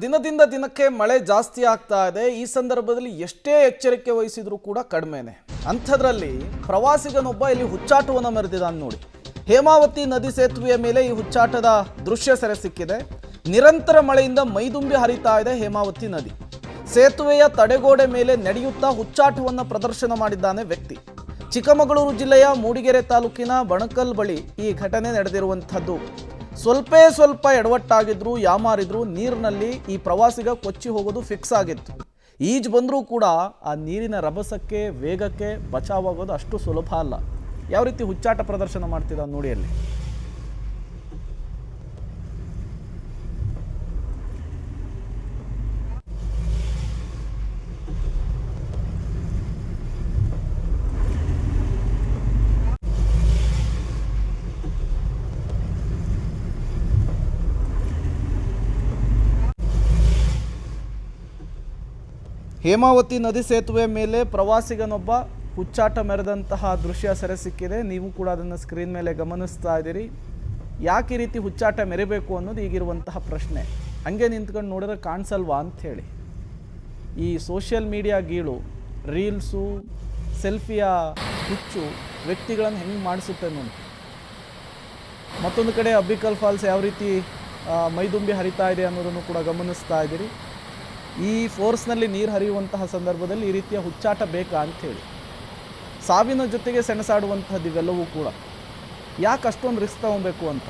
ದಿನದಿಂದ ದಿನಕ್ಕೆ ಮಳೆ ಜಾಸ್ತಿ ಆಗ್ತಾ ಇದೆ. ಈ ಸಂದರ್ಭದಲ್ಲಿ ಎಷ್ಟೇ ಎಚ್ಚರಿಕೆ ವಹಿಸಿದ್ರೂ ಕೂಡ ಕಡಿಮೆನೆ. ಅಂಥದ್ರಲ್ಲಿ ಪ್ರವಾಸಿಗನೊಬ್ಬ ಇಲ್ಲಿ ಹುಚ್ಚಾಟವನ್ನು ಮೆರೆದಿದ್ದಾನೆ ನೋಡಿ. ಹೇಮಾವತಿ ನದಿ ಸೇತುವೆಯ ಮೇಲೆ ಈ ಹುಚ್ಚಾಟದ ದೃಶ್ಯ ಸೆರೆ ಸಿಕ್ಕಿದೆ. ನಿರಂತರ ಮಳೆಯಿಂದ ಮೈದುಂಬಿ ಹರಿತಾ ಇದೆ ಹೇಮಾವತಿ ನದಿ. ಸೇತುವೆಯ ತಡೆಗೋಡೆ ಮೇಲೆ ನಡೆಯುತ್ತಾ ಹುಚ್ಚಾಟವನ್ನು ಪ್ರದರ್ಶನ ಮಾಡಿದ್ದಾನೆ ವ್ಯಕ್ತಿ. ಚಿಕ್ಕಮಗಳೂರು ಜಿಲ್ಲೆಯ ಮೂಡಿಗೆರೆ ತಾಲೂಕಿನ ಬಣಕಲ್ ಬಳಿ ಈ ಘಟನೆ ನಡೆದಿರುವಂಥದ್ದು. ಸ್ವಲ್ಪ ಎಡವಟ್ಟಾಗಿದ್ರು, ಯಾಮಾರಿದ್ರು, ನೀರಿನಲ್ಲಿ ಈ ಪ್ರವಾಸಿಗ ಕೊಚ್ಚಿ ಹೋಗೋದು ಫಿಕ್ಸ್ ಆಗಿತ್ತು. ಈಜು ಬಂದರೂ ಕೂಡ ಆ ನೀರಿನ ರಭಸಕ್ಕೆ, ವೇಗಕ್ಕೆ ಬಚಾವಾಗೋದು ಅಷ್ಟು ಸುಲಭ ಅಲ್ಲ. ಯಾವ ರೀತಿ ಹುಚ್ಚಾಟ ಪ್ರದರ್ಶನ ಮಾಡ್ತಿದ್ದ ನೋಡಿ ಅಲ್ಲಿ. ಹೇಮಾವತಿ ನದಿ ಸೇತುವೆ ಮೇಲೆ ಪ್ರವಾಸಿಗನೊಬ್ಬ ಹುಚ್ಚಾಟ ಮೆರೆದಂತಹ ದೃಶ್ಯ ಸೆರೆ ಸಿಕ್ಕಿದೆ. ನೀವು ಕೂಡ ಅದನ್ನು ಸ್ಕ್ರೀನ್ ಮೇಲೆ ಗಮನಿಸ್ತಾ ಇದ್ದೀರಿ. ಯಾಕೆ ಈ ರೀತಿ ಹುಚ್ಚಾಟ ಮೆರಿಬೇಕು ಅನ್ನೋದು ಈಗಿರುವಂತಹ ಪ್ರಶ್ನೆ. ಹಂಗೆ ನಿಂತ್ಕೊಂಡು ನೋಡಿದ್ರೆ ಕಾಣಿಸಲ್ವಾ ಅಂಥೇಳಿ. ಈ ಸೋಷಿಯಲ್ ಮೀಡಿಯಾ ಗೀಳು, ರೀಲ್ಸು, ಸೆಲ್ಫಿಯ ಹುಚ್ಚು ವ್ಯಕ್ತಿಗಳನ್ನು ಹೆಂಗೆ ಮಾಡಿಸುತ್ತೆ ನೋಡಿ. ಮತ್ತೊಂದು ಕಡೆ ಅಬ್ಬಿಕಲ್ ಫಾಲ್ಸ್ ಯಾವ ರೀತಿ ಮೈದುಂಬಿ ಹರಿತಾ ಇದೆ ಅನ್ನೋದನ್ನು ಕೂಡ ಗಮನಿಸ್ತಾ ಇದ್ದೀರಿ. ಈ ಫೋರ್ಸ್ನಲ್ಲಿ ನೀರು ಹರಿಯುವಂತಹ ಸಂದರ್ಭದಲ್ಲಿ ಈ ರೀತಿಯ ಹುಚ್ಚಾಟ ಬೇಕಾ ಅಂಥೇಳಿ. ಸಾವಿನ ಜೊತೆಗೆ ಸೆಣಸಾಡುವಂಥದ್ದು ಇವೆಲ್ಲವೂ ಕೂಡ. ಯಾಕೆ ಅಷ್ಟೊಂದು ರಿಸ್ಕ್ ತಗೊಬೇಕು ಅಂತ.